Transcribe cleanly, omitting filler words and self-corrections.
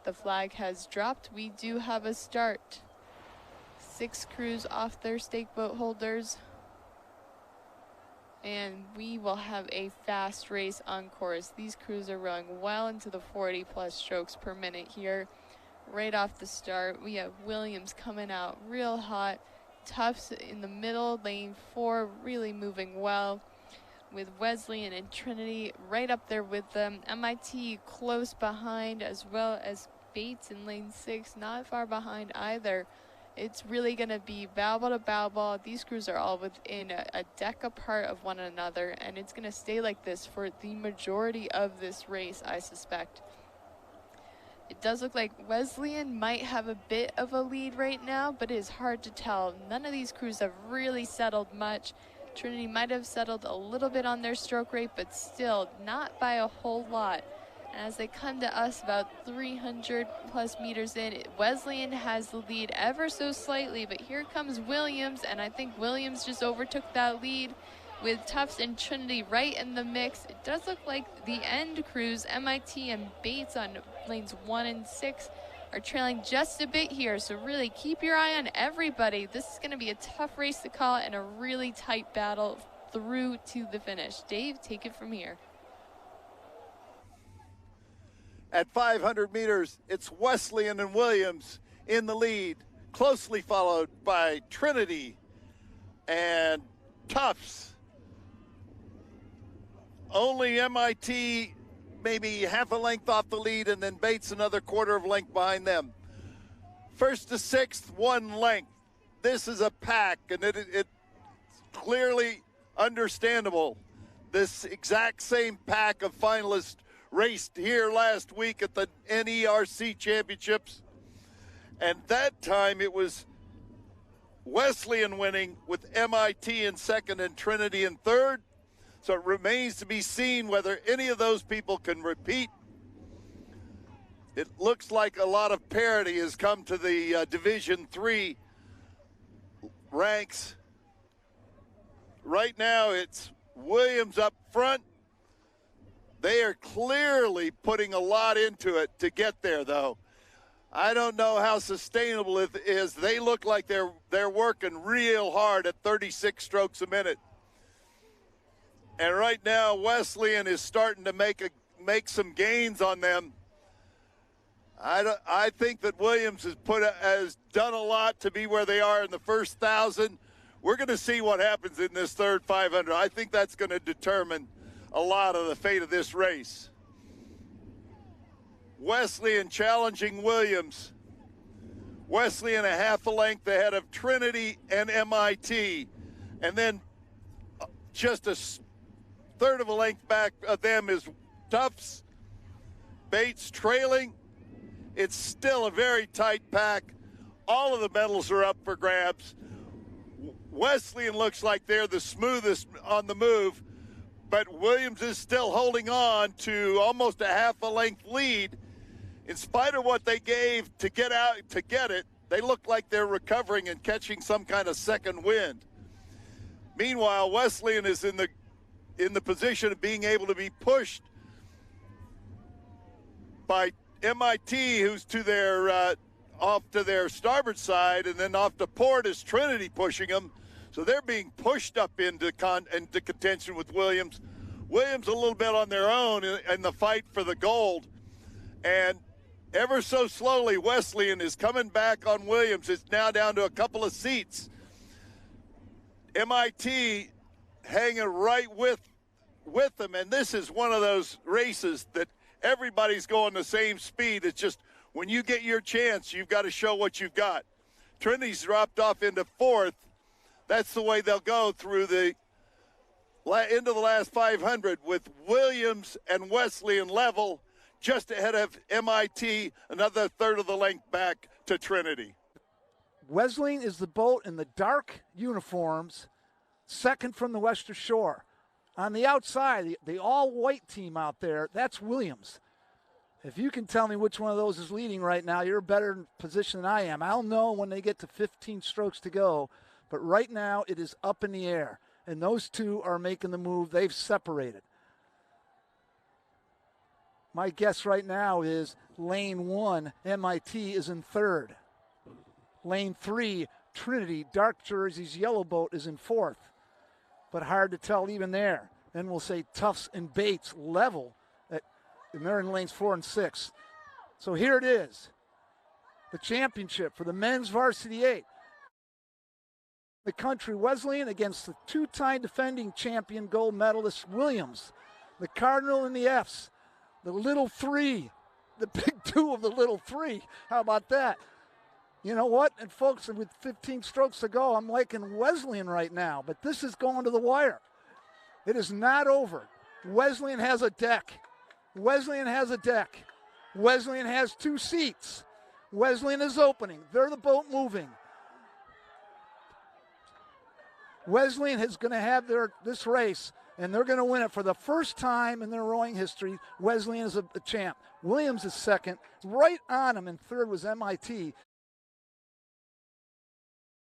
The flag has dropped. We do have a start. 6 crews off their stake boat holders. And we will have a fast race on course. These crews are rowing well into the 40+ strokes per minute here. Right off the start, we have Williams coming out real hot. Tufts in the middle, lane 4, really moving well, with Wesleyan and Trinity right up there with them. MIT close behind, as well as Bates in lane 6, not far behind either. It's really going to be bow ball to bow ball. These crews are all within a deck apart of one another, and it's going to stay like this for the majority of this race, I suspect. It does look like Wesleyan might have a bit of a lead right now, but it is hard to tell. None of these crews have really settled much. Trinity might have settled a little bit on their stroke rate, but still not by a whole lot. And as they come to us about 300+ meters in, Wesleyan has the lead ever so slightly, but here comes Williams, and I think Williams just overtook that lead with Tufts and Trinity right in the mix. It does look like the end crews, MIT and Bates on lanes 1 and 6, are trailing just a bit here, so really keep your eye on everybody. This is going to be a tough race to call and a really tight battle through to the finish. Dave, take it from here. At 500 meters, it's Wesleyan and Williams in the lead, closely followed by Trinity and Tufts. Only MIT maybe half a length off the lead, and then Bates another quarter of length behind them. First to sixth, 1 length. This is a pack, and it's clearly understandable. This exact same pack of finalists raced here last week at the NERC Championships, and that time it was Wesleyan winning with MIT in second and Trinity in third. So it remains to be seen whether any of those people can repeat. It looks like a lot of parity has come to the Division III ranks. Right now it's Williams up front. They are clearly putting a lot into it to get there, though. I don't know how sustainable it is. They look like they're working real hard at 36 strokes a minute. And right now, Wesleyan is starting to make some gains on them. I think that Williams has done a lot to be where they are in the first 1,000. We're going to see what happens in this third 500. I think that's going to determine a lot of the fate of this race. Wesleyan challenging Williams. Wesleyan a half a length ahead of Trinity and MIT. And then just a third of a length back of them is Tufts. Bates trailing. It's still a very tight pack. All of the medals are up for grabs. Wesleyan looks like they're the smoothest on the move, but Williams is still holding on to almost a half a length lead. In spite of what they gave to get it, they look like they're recovering and catching some kind of second wind. Meanwhile, Wesleyan is in the position of being able to be pushed by MIT, who's to their off to their starboard side, and then off to port is Trinity pushing them. So they're being pushed up into contention with Williams. Williams a little bit on their own in the fight for the gold. And ever so slowly, Wesleyan is coming back on Williams. It's now down to a couple of seats. MIT hanging right with them. And this is one of those races that everybody's going the same speed. It's just when you get your chance, you've got to show what you've got. Trinity's dropped off into fourth. That's the way they'll go through into the last 500 with Williams and Wesleyan level, just ahead of MIT, another third of the length back to Trinity. Wesleyan is the boat in the dark uniforms, second from the Western Shore. On the outside, the all-white team out there, that's Williams. If you can tell me which one of those is leading right now, you're better in position than I am. I'll know when they get to 15 strokes to go. But right now, it is up in the air. And those two are making the move. They've separated. My guess right now is lane 1, MIT, is in 3rd. Lane 3, Trinity, dark jerseys, yellow boat, is in 4th. But hard to tell even there. Then we'll say Tufts and Bates level, and they're in lanes 4 and 6. So here it is, the championship for the men's varsity 8. The country Wesleyan against the 2-time defending champion gold medalist Williams. The Cardinal and the Fs, the little 3, the big 2 of the little 3. How about that? You know what? And folks, with 15 strokes to go, I'm liking Wesleyan right now, but this is going to the wire. It is not over. Wesleyan has a deck. Wesleyan has a deck. Wesleyan has 2 seats. Wesleyan is opening. They're the boat moving. Wesleyan is going to have this race, and they're going to win it for the first time in their rowing history. Wesleyan is a champ. Williams is second. Right on him in third was MIT.